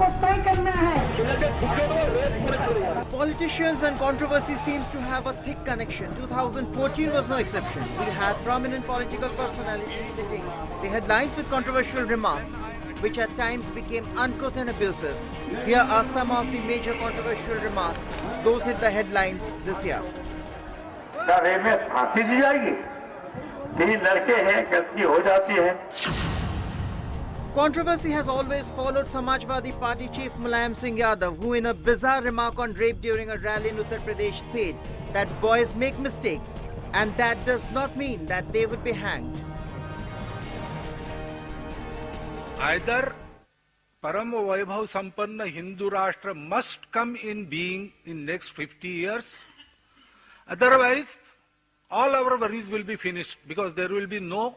आपको तय करना है। Politicians and controversy seems to have a thick connection. 2014 was no exception. We had prominent political personalities hitting the headlines with controversial remarks, which at times became uncouth and abusive. Here are some of the major controversial remarks. Those hit the headlines this year. में फांसी दी जाएगी, 3 लड़के हैं, गलती हो जाती है। Controversy has always followed Samajwadi Party chief Mulayam Singh Yadav, who in a bizarre remark on rape during a rally in Uttar Pradesh said that boys make mistakes and that does not mean that they would be hanged. Either Param Vaibhav Sampanna Hindu Rashtra must come in being in next 50 years. Otherwise, all our worries will be finished because there will be no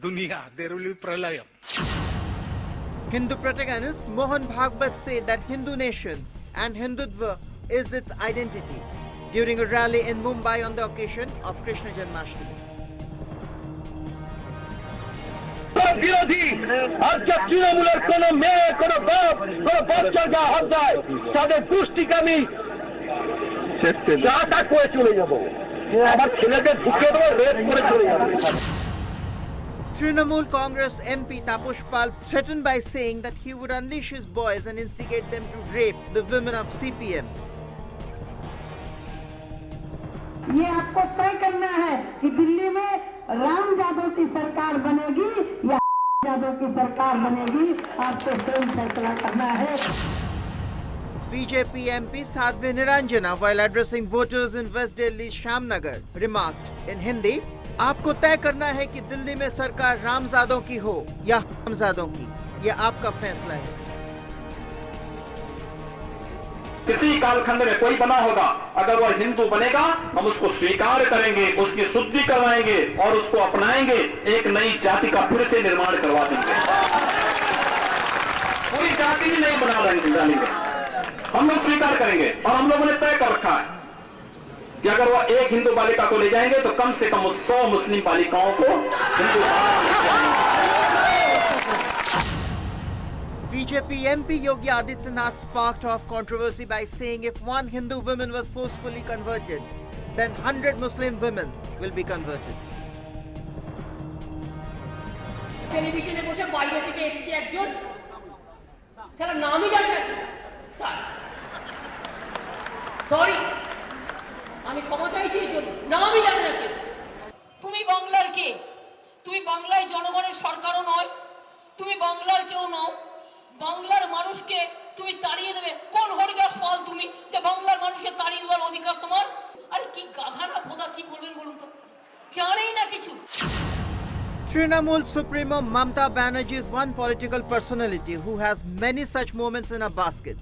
Dunya, there will be Pralayam. Hindu protagonist Mohan Bhagwat said that Hindu nation and Hindutva is its identity during a rally in Mumbai on the occasion of Krishna Janmashtami. বিরোধী আজকে তৃণমূলের কোন মেয়ে কোন বাপ কোন বাচ্চার গা হাত দেয় তাদের পুষ্টিকামী যা করে চলে যাবো আমার ছেলেকে ঢুকে দেবো রেপ করে চলে যাবো Trinamool Congress MP Taposh Pal threatened by saying that he would unleash his boys and instigate them to rape the women of CPM. ये आपको तय करना है कि दिल्ली में राम यादव की सरकार बनेगी या यादव की सरकार बनेगी, आपको स्वयं फैसला करना है। BJP MP Sadhvi Niranjana, while addressing voters in West Delhi's Shamnagar, remarked in Hindi, आपको तय करना है कि दिल्ली में सरकार रामजादों की हो या हमजादों की, यह आपका फैसला है। किसी कालखंड में कोई बना होगा, अगर वह हिंदू बनेगा हम उसको स्वीकार करेंगे, उसकी शुद्धि करवाएंगे और उसको अपनाएंगे, एक नई जाति का फिर से निर्माण करवा देंगे। पूरी जाति ही नहीं बना देंगे, हम लोग स्वीकार करेंगे और हम लोगों ने तय कर रखा है कि अगर वह एक हिंदू बालिका को ले जाएंगे तो कम से कम 100 मुस्लिम बालिकाओं को Hindu BJP MP Yogi Adityanath sparked off controversy by saying if one Hindu woman was forcefully converted, then 100 Muslim women will be converted. টেলিভিশনে বসে বাইরে থেকে এসেছে একজন, সারা নামই জানে না। সরি, আমি ক্ষমা চাইছি এর জন্য, নামই জানে না কেউ। তুমি বাংলার কে? তুমি বাংলায় জনগণের সরকারও নয়, তুমি বাংলার কেউ নও। বাংলার মানুষকে তুমি তাড়িয়ে দেবে? কোন হরিদাস পাল তুমি যে বাংলার মানুষকে তাড়িয়ে দেওয়ার অধিকার তোমার? আরে কি গাধা না ভোদা, কি বলবেন বলুন তো, জানেই না কিছু। Trinamool Supremo Mamta Banerjee is one political personality who has many such moments in a basket.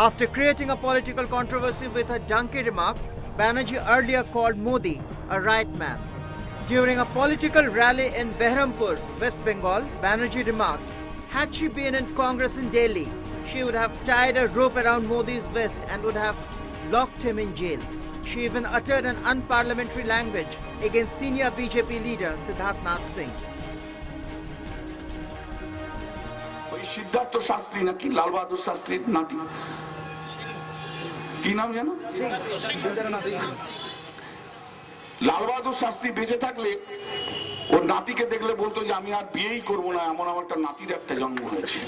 After creating a political controversy with a donkey remark, Banerjee earlier called Modi a right man. During a political rally in Behrampur, West Bengal, Banerjee remarked, had she been in Congress in Delhi, she would have tied a rope around Modi's waist and would have locked him in jail. She even uttered an unparliamentary language against senior BJP leader Siddharth Nath Singh. Siddharth Shastri নাকি লাল বাহাদুর শাস্ত্রীর নাতি, কি নাম জানো? লাল বাহাদুর শাস্ত্রী বেঁচে থাকলে ওর নাতিকে দেখলে বলতো যে আমি আর বিয়েই করবো না, এমন আমার একটা নাতির একটা জন্ম হয়েছে।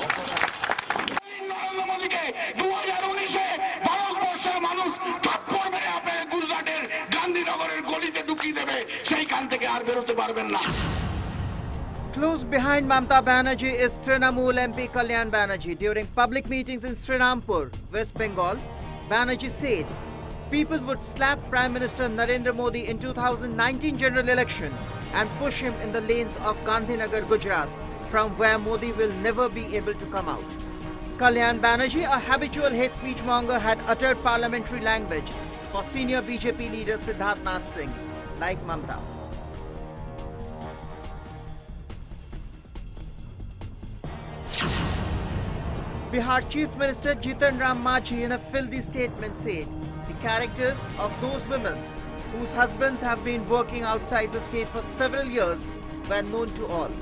নরেন্দ্র মোদীকে 2019-এ ভারতবর্ষের মানুষ থাপ্পড় মেরে আপনাকে গুজরাটের গান্ধীনগরের গলিতে ঢুকিয়ে দেবে, সেইখান থেকে আর বেরোতে পারবেন না। Close behind Mamta Banerjee is Trinamool MP Kalyan Banerjee. During public meetings in Srirampur, West Bengal, Banerjee said people would slap Prime Minister Narendra Modi in 2019 general election and push him in the lanes of Gandhinagar, Gujarat, from where Modi will never be able to come out. Kalyan Banerjee, a habitual hate speech monger, had uttered parliamentary language for senior BJP leader Siddharth Nath Singh, like Mamta. Bihar Chief Minister Jitan Ram Manjhi in a filthy statement said the characters of those women whose husbands have been working outside the state for several years were known to all.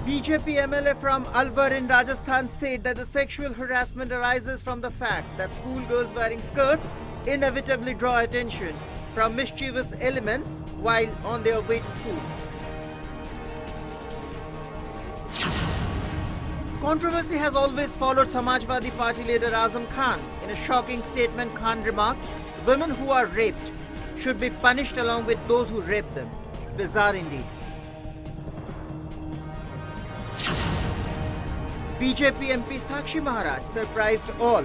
BJP MLA from Alwar in Rajasthan said that the sexual harassment arises from the fact that schoolgirls wearing skirts inevitably draw attention from mischievous elements while on their way to school. Controversy has always followed Samajwadi Party leader Azam Khan. In a shocking statement, Khan remarked, "Women who are raped should be punished along with those who rape them." Bizarre indeed. BJP MP Sakshi Maharaj surprised all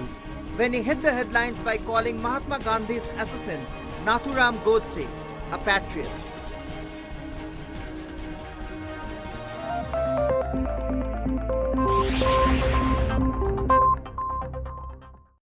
when he hit the headlines by calling Mahatma Gandhi's assassin Nathuram Godse a patriot.